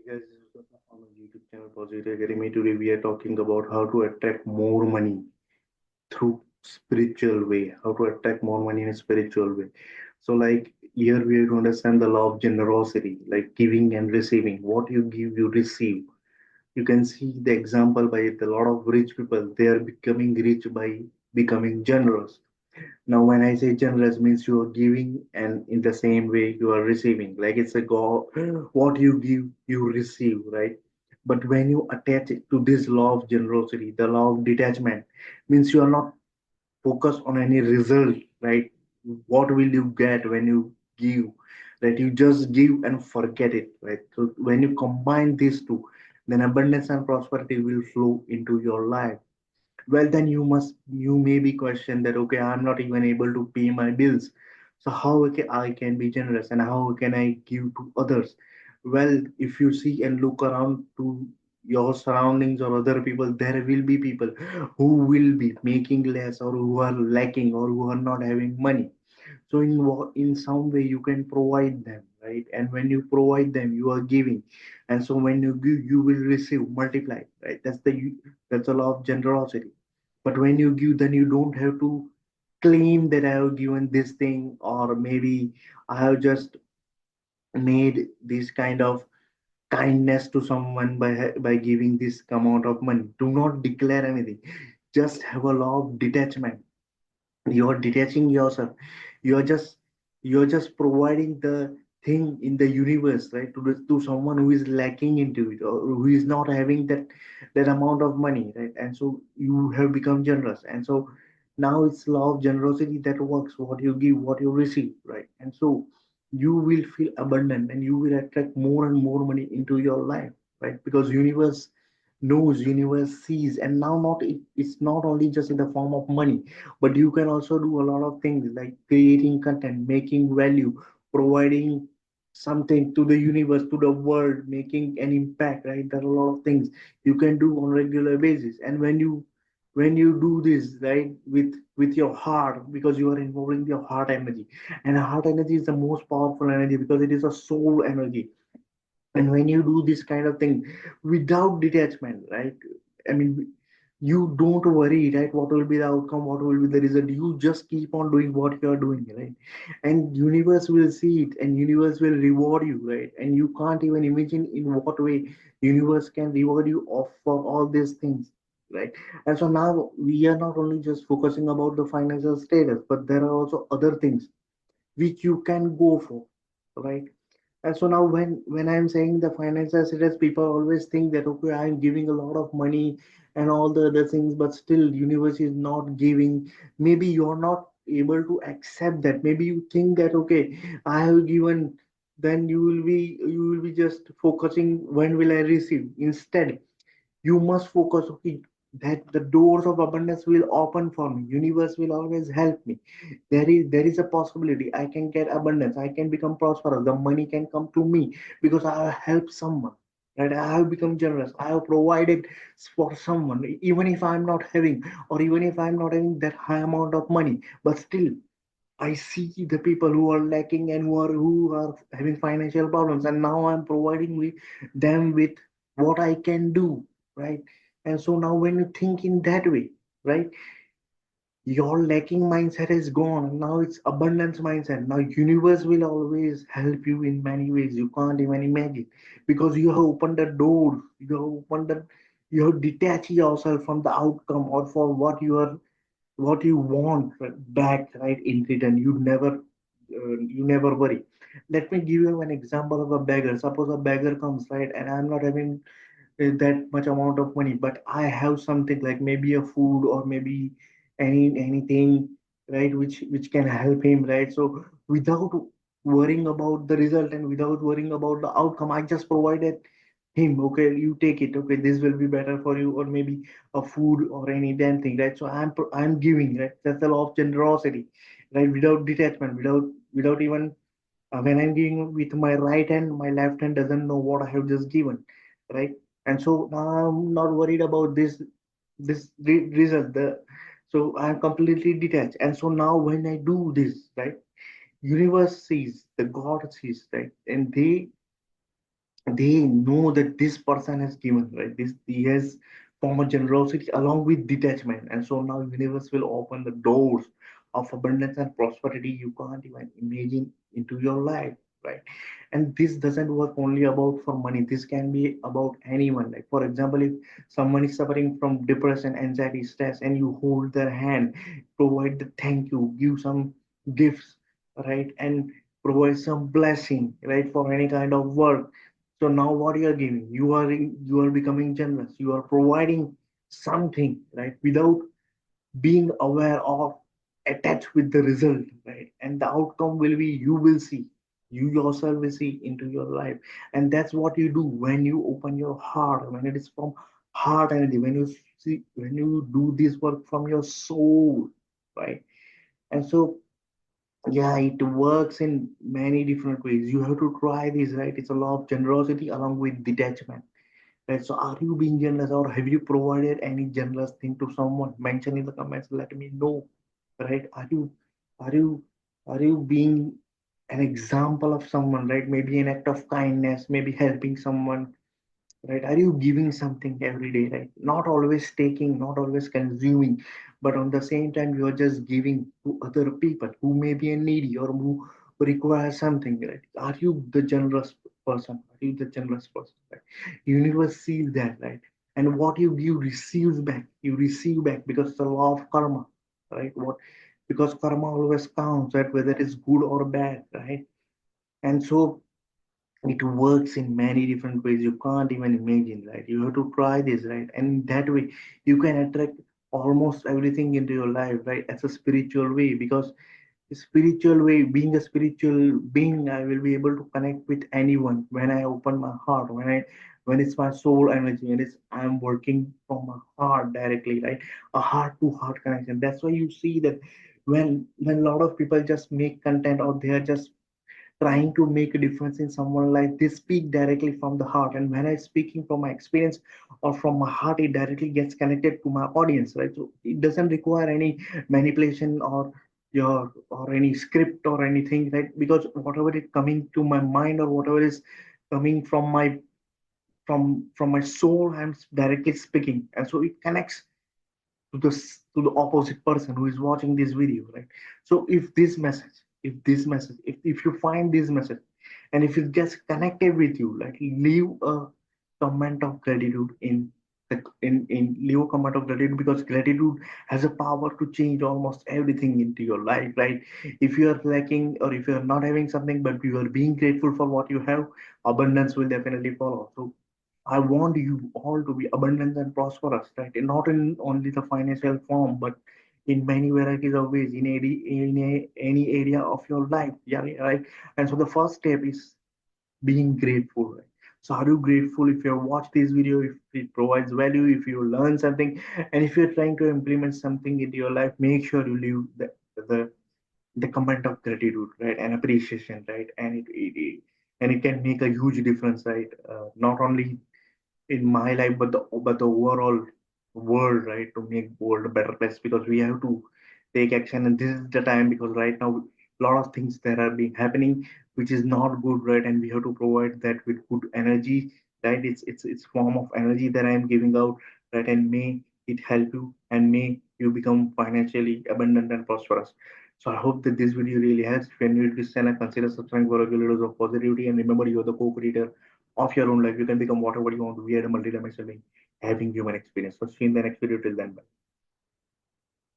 Hey guys, this is Huzaifa on my YouTube channel Positive Academy. Today we are talking about how to attract more money through spiritual way. How to attract more money in a spiritual way. So like here we have to understand the law of generosity, like giving and receiving. What you give, you receive. You can see the example by a lot of rich people. They are becoming rich by becoming generous. Now, when I say generous means you are giving and in the same way you are receiving. Like it's a go what you give, you receive, right? But when you attach it to this law of generosity, the law of detachment, means you are not focused on any result, right? What will you get when you give? That you just give and forget it, right? So when you combine these two, then abundance and prosperity will flow into your life. Well, then you may be questioned that okay, I'm not even able to pay my bills, so how I can be generous and how can I give to others? Well, if you see and look around to your surroundings or other people, there will be people who will be making less or who are lacking or who are not having money. So in some way you can provide them, right? And when you provide them, you are giving, and so when you give, you will receive multiply, right? That's the law of generosity. But when you give, then you don't have to claim that I have given this thing, or maybe I have just made this kind of kindness to someone by giving this amount of money. Do not declare anything. Just have a law of detachment. You're detaching yourself. You're just you're just providing the thing in the universe, right, to someone who is lacking into it or who is not having that amount of money, right? And so you have become generous, and so now it's law of generosity that works. What you give, what you receive, right? And so you will feel abundant and you will attract more and more money into your life, right? Because universe knows, universe sees. And now it's not only just in the form of money, but you can also do a lot of things like creating content, making value, providing something to the universe, to the world, making an impact, right? There are a lot of things you can do on regular basis. And when you do this, right, with your heart, because you are involving your heart energy, and heart energy is the most powerful energy because it is a soul energy. And when you do this kind of thing without detachment, right, I mean, you don't worry, right, what will be the outcome, what will be the result. You just keep on doing what you are doing, right? And universe will see it and universe will reward you, right? And you can't even imagine in what way universe can reward you off for all these things, right? And so now we are not only just focusing about the financial status, but there are also other things which you can go for, right? And so now when I'm saying the financial status, people always think that okay, I'm giving a lot of money and all the other things, but still universe is not giving. Maybe you're not able to accept that. Maybe you think that okay, I have given, then you will be just focusing when will I receive. Instead, you must focus, okay, that the doors of abundance will open for me. Universe will always help me. There is a possibility I can get abundance, I can become prosperous, the money can come to me because I have helped someone, right? I have become generous, I have provided for someone, even if I'm not having, or even if I'm not having that high amount of money, but still I see the people who are lacking and who are having financial problems, and now I'm providing with them with what I can do, right? And so now when you think in that way, right, your lacking mindset is gone. Now it's abundance mindset. Now universe will always help you in many ways you can't even imagine, because you have opened the door. You have detached yourself from the outcome or for what you want back, right, in return. You never worry. Let me give you an example of a beggar. Suppose a beggar comes, right, and I'm not having that much amount of money, but I have something like maybe a food or maybe anything, right, which can help him, right? So without worrying about the result and without worrying about the outcome, I just provided him, okay, you take it, okay, this will be better for you, or maybe a food or any damn thing, right? So I'm giving, right? That's the law of generosity, right? Without detachment, without even when I'm giving with my right hand, my left hand doesn't know what I have just given, right? And so now I'm not worried about this result. So I'm completely detached. And so now when I do this, right, universe sees, the God sees, right, and they know that this person has given, right? This he has form of generosity along with detachment, and so now universe will open the doors of abundance and prosperity you can't even imagine into your life, right? And this doesn't work only about for money. This can be about anyone. Like for example, if someone is suffering from depression, anxiety, stress, and you hold their hand, provide the thank you, give some gifts, right? And provide some blessing, right, for any kind of work. So now what you are giving, you are becoming generous. You are providing something, right, without being aware or attached with the result, right? And the outcome will be you will see, you yourself will see into your life. And that's what you do when you open your heart, when it is from heart energy, when you see, when you do this work from your soul, right? And so yeah, it works in many different ways. You have to try this, right? It's a law of generosity along with detachment. Right, so are you being generous or have you provided any generous thing to someone? Mention in the comments, let me know. Right? Are you are you being an example of someone, right? Maybe an act of kindness, maybe helping someone, right? Are you giving something every day, right? Not always taking, not always consuming, but on the same time you are just giving to other people who may be a needy or who require something, right? Are you the generous person? Are you the generous person, right? Universe sees that, right? And what you give receives back, you receive back, because it's the law of karma, right? What, because karma always counts, right? Whether it's good or bad, right? And so it works in many different ways you can't even imagine, right? You have to try this, right? And that way you can attract almost everything into your life, right? As a spiritual way, because spiritual way, being a spiritual being, I will be able to connect with anyone when I open my heart, when it's my soul energy and it's I'm working from my heart directly, right? A heart to heart connection. That's why you see that when a lot of people just make content or they are just trying to make a difference in someone's life, they speak directly from the heart. And when I'm speaking from my experience or from my heart, it directly gets connected to my audience, right? So it doesn't require any manipulation or your or any script or anything, right? Because whatever is coming to my mind or whatever is coming from my from my soul, I'm directly speaking, and so it connects to the opposite person who is watching this video, right? So if you find this message and if it gets connected with you, like leave a comment of gratitude in in leave a comment of gratitude, because gratitude has a power to change almost everything into your life, right? If you are lacking or if you are not having something but you are being grateful for what you have, abundance will definitely follow. So I want you all to be abundant and prosperous, right? And not in only the financial form, but in many varieties of ways, any area of your life. Yeah, yeah, right. And so the first step is being grateful, right? So are you grateful if you watch this video, if it provides value, if you learn something, and if you're trying to implement something into your life, make sure you leave the the comment of gratitude, right, and appreciation, right, and and it can make a huge difference, right? Not only in my life but the overall world, right, to make world a better place, because we have to take action. And this is the time, because right now a lot of things that are being happening which is not good, right? And we have to provide that with good energy, right? It's form of energy that I am giving out, right? And may it help you and may you become financially abundant and prosperous. So I hope that this video really helps. If you're new to this channel, consider subscribing for regular videos of positivity, and remember, you're the co-creator of your own life. You can become whatever you want. We are a multi-dimensional being having human experience. So see you in the next video. Till then, bye.